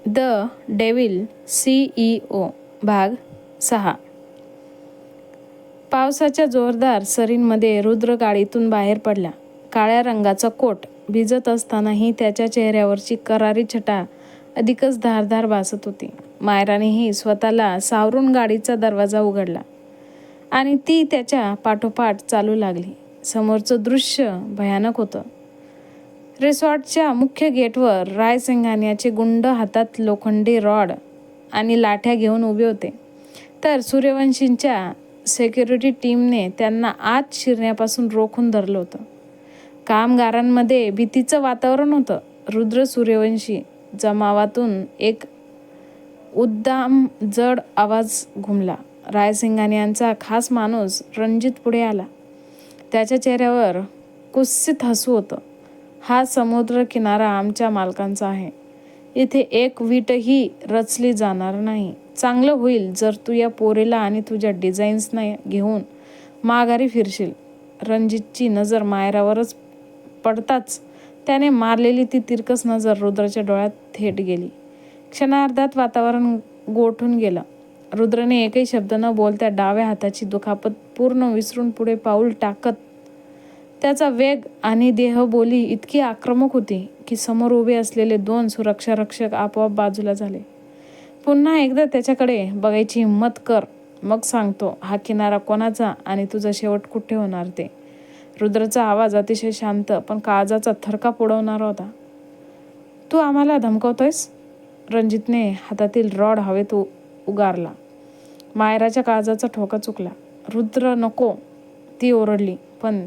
The devil CEO भाग 6. पावसाच्या जोरदार सरींमध्ये रुद्र गाडीतून बाहेर पडला. काळ्या रंगाचा कोट भिजत असतानाही त्याच्या चेहऱ्यावरची करारी छटा अधिकच धारदार भासत होती. मायरानेही स्वतःला सावरून गाडीचा दरवाजा उघडला आणि ती त्याच्या पाठोपाठ चालू लागली. समोरचं दृश्य भयानक होतं. रिसॉर्टच्या मुख्य गेटवर रायसिंघानियाचे गुंड हातात लोखंडी रॉड आणि लाठ्या घेऊन उभे होते, तर सूर्यवंशींच्या सिक्युरिटी टीमने त्यांना आत शिरण्यापासून रोखून धरलं होतं. कामगारांमध्ये भीतीचं वातावरण होतं. रुद्र सूर्यवंशी जमावातून एक उद्दाम जड आवाज घुमला. रायसिंघानियांचा खास माणूस रणजित पुढे आला. त्याच्या चेहऱ्यावर कुत्सित हसू होतं. हा समुद्र किनारा आमच्या मालकांचा आहे. इथे एक वीटही रचली जाणार नाही. चांगलं होईल जर तू या पोरीला आणि तुझ्या डिझाईन्सना घेऊन माघारी फिरशील. रणजितची नजर मायरावरच पडताच त्याने मारलेली ती तिरकस नजर रुद्राच्या डोळ्यात थेट गेली. क्षणार्धात वातावरण गोठून गेलं. रुद्रने एकही शब्द न बोलता डाव्या हाताची दुखापत पूर्ण विसरून पुढे पाऊल टाकत त्याचा वेग आणि देहबोली इतकी आक्रमक होती की समोर उभे असलेले 2 सुरक्षा रक्षक आपोआप बाजूला झाले. पुन्हा एकदा त्याच्याकडे बघायची हिंमत कर, मग सांगतो हा किनारा कोणाचा आणि तुझा शेवट कुठे होणार ते. रुद्रचा आवाज अतिशय शांत पण काळजाचा थरकाप उडवणारा होता. तू आम्हाला धमकावतोयस? रणजितने हातातील रॉड हवेत उगारला. मायराच्या काळजाचा ठोका चुकला. रुद्र नको, ती ओरडली. पण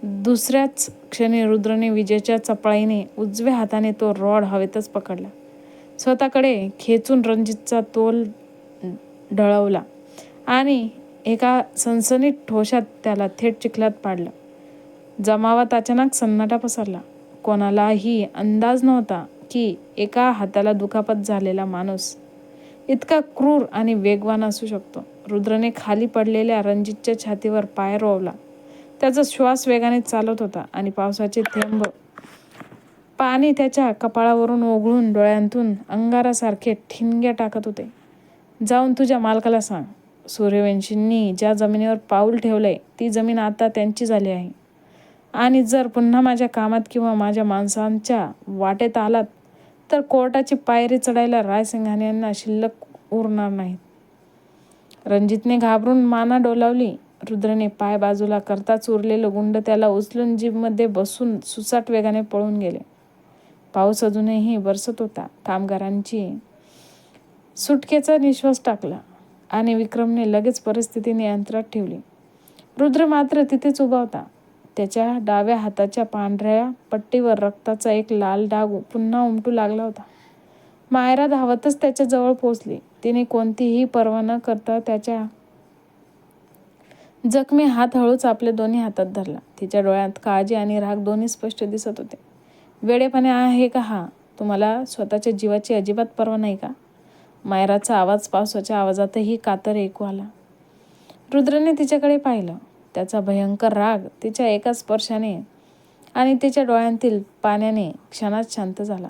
दुसऱ्याच क्षणी रुद्रने विजेच्या चपळाईने उजव्या हाताने तो रॉड हवेतच पकडला. स्वतःकडे खेचून रणजितचा तोल ढळवला आणि एका सनसनीत ठोशात त्याला थेट चिखलात पाडलं. जमावात अचानक सन्नाटा पसरला. कोणालाही अंदाज नव्हता की एका हाताला दुखापत झालेला माणूस इतका क्रूर आणि वेगवान असू शकतो. रुद्रने खाली पडलेल्या रणजितच्या छातीवर पाय रोवला. त्याचा श्वास वेगाने चालत होता आणि पावसाचे थेंब पाणी त्याच्या कपाळावरून ओघळून डोळ्यांतून अंगारासारखे ठिणग्या टाकत होते. जाऊन तुझ्या मालकाला सांग, सूर्यवंशींनी ज्या जमिनीवर पाऊल ठेवलंय ती जमीन आता त्यांची झाली आहे. आणि जर पुन्हा माझ्या कामात किंवा माझ्या माणसांच्या वाटेत आलात तर कोर्टाची पायरी चढायला रायसिंघानियांना शिल्लक उरणार नाहीत. रणजितने घाबरून माना डोलावली. रुद्रने पाय बाजूला करताच उरलेलं गुंड त्याला उचलून जीपमध्ये बसून सुसाट वेगाने पळून गेले. पाऊस अजूनही बरसत होता. कामगारांची सुटकेचा निश्वास टाकला आणि विक्रमने लगेच परिस्थिती नियंत्रणात ठेवली. रुद्र मात्र तिथेच उभा होता. त्याच्या डाव्या हाताच्या पांढऱ्या पट्टीवर रक्ताचा एक लाल डाग पुन्हा उमटू लागला होता. मायरा धावतच त्याच्या जवळ पोहोचली. तिने कोणतीही पर्वा न करता त्याच्या जखमी हात हळूच आपल्या दोन्ही हातात धरला. तिच्या डोळ्यात काळजी आणि राग दोन्ही स्पष्ट दिसत होते. वेडेपणा आहे का हा? तुम्हाला स्वतःच्या जीवाची अजिबात पर्वा नाही का? मायराचा आवाज पावसाच्या आवाजातही कातर ऐकू आला. रुद्रने तिच्याकडे पाहिलं. त्याचा भयंकर राग तिच्या एका स्पर्शाने आणि तिच्या डोळ्यांतील पाण्याने क्षणात शांत झाला.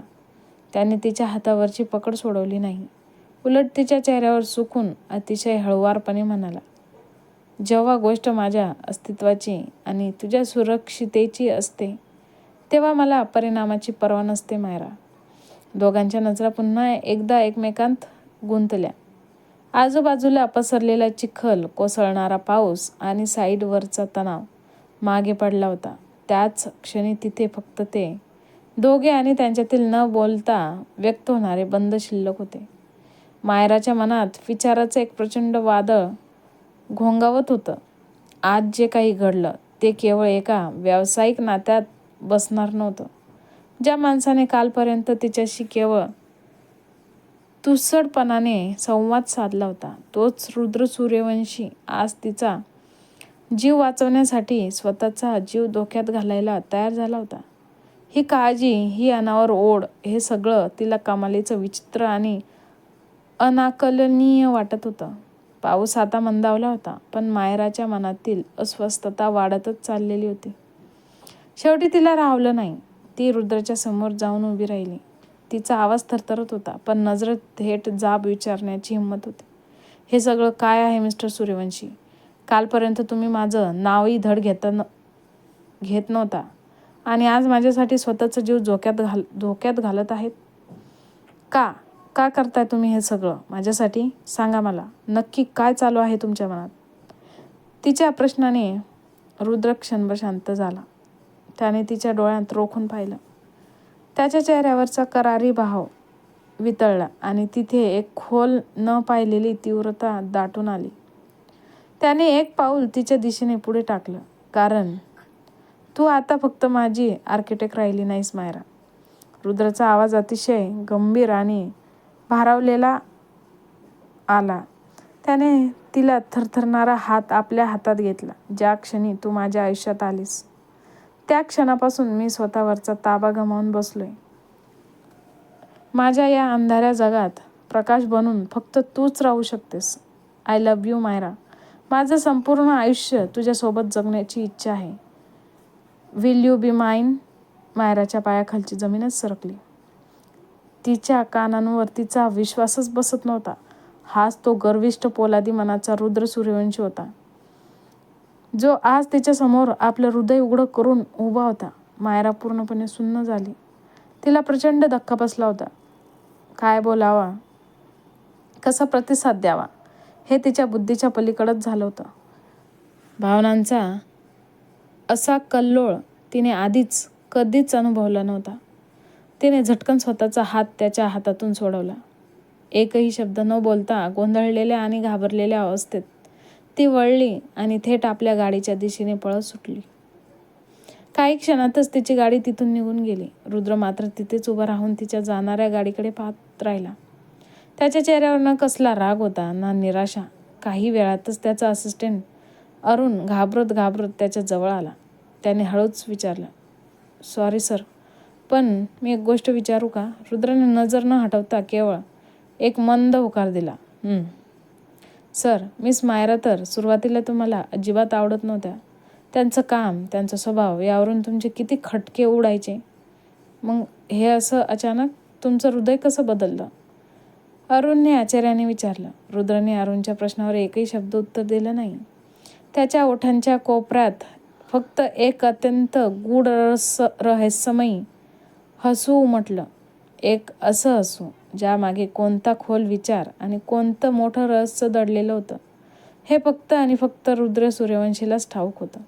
त्याने तिच्या हातावरची पकड सोडवली नाही. उलट तिच्या चेहऱ्यावर सुकून अतिशय हळुवारपणे म्हणाला, जेव्हा गोष्ट माझ्या अस्तित्वाची आणि तुझ्या सुरक्षितेची असते तेव्हा मला परिणामाची पर्वा नसते. मायरा. दोघांच्या नजरा पुन्हा एकदा एकमेकांत गुंतल्या. आजूबाजूला पसरलेला चिखल, कोसळणारा पाऊस आणि साईडवरचा तणाव मागे पडला होता. त्याच क्षणी तिथे फक्त ते दोघे आणि त्यांच्यातील न बोलता व्यक्त होणारे बंद शिल्लक होते. मायराच्या मनात विचाराचं एक प्रचंड वादळ घोंगावत होतं. आज जे काही घडलं ते केवळ एका व्यावसायिक नात्यात बसणार नव्हतं. ज्या माणसाने कालपर्यंत तिच्याशी केवळ तुसडपणाने संवाद साधला होता तोच रुद्र सूर्यवंशी आज तिचा जीव वाचवण्यासाठी स्वतःचा जीव धोक्यात घालायला तयार झाला होता. ही काळजी, ही अनावर ओढ, हे सगळं तिला कमालीचं विचित्र आणि अनाकलनीय वाटत होतं. पाऊस आता मंदावला होता पण मायराच्या मनातील अस्वस्थता वाढतच चाललेली होती. शेवटी तिला राहवलं नाही. ती रुद्राच्या समोर जाऊन उभी राहिली. तिचा आवाज थरथरत होता, पण नजरेत थेट जाब विचारण्याची हिंमत होती. हे सगळं काय आहे मिस्टर सूर्यवंशी? कालपर्यंत तुम्ही माझं नावही धड घेत नव्हता आणि आज माझ्यासाठी स्वतःचा जीव धोक्यात घालत आहेत. का करताय तुम्ही हे सगळं माझ्यासाठी? सांगा मला, नक्की काय चालू आहे तुमच्या मनात? तिच्या प्रश्नाने रुद्र क्षणभर शांत झाला. त्याने तिच्या डोळ्यात रोखून पाहिलं. त्याच्या चेहऱ्यावरचा करारी भाव वितळला आणि तिथे एक खोल न पाहिलेली तीव्रता दाटून आली. त्याने एक पाऊल तिच्या दिशेने पुढे टाकलं. कारण तू आता फक्त माझी आर्किटेक्ट राहिली नाहीस मायरा. रुद्रचा आवाज अतिशय गंभीर आणि भारावलेला आला. त्याने तिला थरथरणारा हात आपल्या हातात घेतला. ज्या क्षणी तू माझ्या आयुष्यात आलीस त्या क्षणापासून मी स्वतःवरचा ताबा गमावून बसलोय. माझ्या या अंधाऱ्या जगात प्रकाश बनून फक्त तूच राहू शकतेस. I love you Myra. माझं संपूर्ण आयुष्य तुझ्यासोबत जगण्याची इच्छा आहे. विल यू बी माईन? मायराच्या पायाखालची जमीनच सरकली. तिच्या कानांवर तिचा विश्वासच बसत नव्हता. हाच तो गर्विष्ठ पोलादी मनाचा रुद्र सूर्यवंशी होता, जो आज तिच्यासमोर आपलं हृदय उघडं करून उभा होता. मायरा पूर्णपणे सुन्न झाली. तिला प्रचंड धक्का बसला होता. काय बोलावा, कसा प्रतिसाद द्यावा हे तिच्या बुद्धीच्या पलीकडंच झालं होतं. भावनांचा असा कल्लोळ तिने आधीच कधीच अनुभवला नव्हता. तिने झटकन स्वतःचा हात त्याच्या हातातून सोडवला. एकही शब्द न बोलता गोंधळलेल्या आणि घाबरलेल्या अवस्थेत ती वळली आणि थेट आपल्या गाडीच्या दिशेने पळत सुटली. काही क्षणातच तिची गाडी तिथून निघून गेली. रुद्र मात्र तिथेच उभा राहून तिच्या जाणाऱ्या गाडीकडे पाहत राहिला. त्याच्या चेहऱ्यावर न कसला राग होता ना निराशा. काही वेळातच त्याचा असिस्टंट अरुण घाबरत त्याच्या जवळ आला. त्याने हळूच विचारलं, सॉरी सर, पण मी एक गोष्ट विचारू का? रुद्राने नजर न हटवता केवळ एक मंद होकार दिला. सर, मिस मायरा तर सुरुवातीला तुम्हाला अजिबात आवडत नव्हत्या. त्यांचं काम, त्यांचा स्वभाव यावरून तुमचे किती खटके उडायचे. मग हे असं अचानक तुमचं हृदय कसं बदललं? अरुणने आश्चर्याने विचारलं. रुद्रने अरुणच्या प्रश्नावर एकही शब्द उत्तर दिलं नाही. त्याच्या ओठांच्या कोपऱ्यात फक्त एक अत्यंत गूढ रहस्यमयी हसू उमटलं. एक असं हसू ज्यामागे कोणता खोल विचार आणि कोणतं मोठं रहस्य दडलेलं होतं हे फक्त आणि फक्त रुद्र सूर्यवंशीलाच ठाऊक होतं.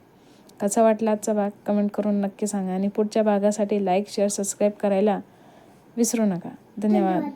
कसा वाटला आजचा भाग कमेंट करून नक्की सांगा आणि पुढच्या भागासाठी लाईक, शेअर, सबस्क्राईब करायला विसरू नका. धन्यवाद.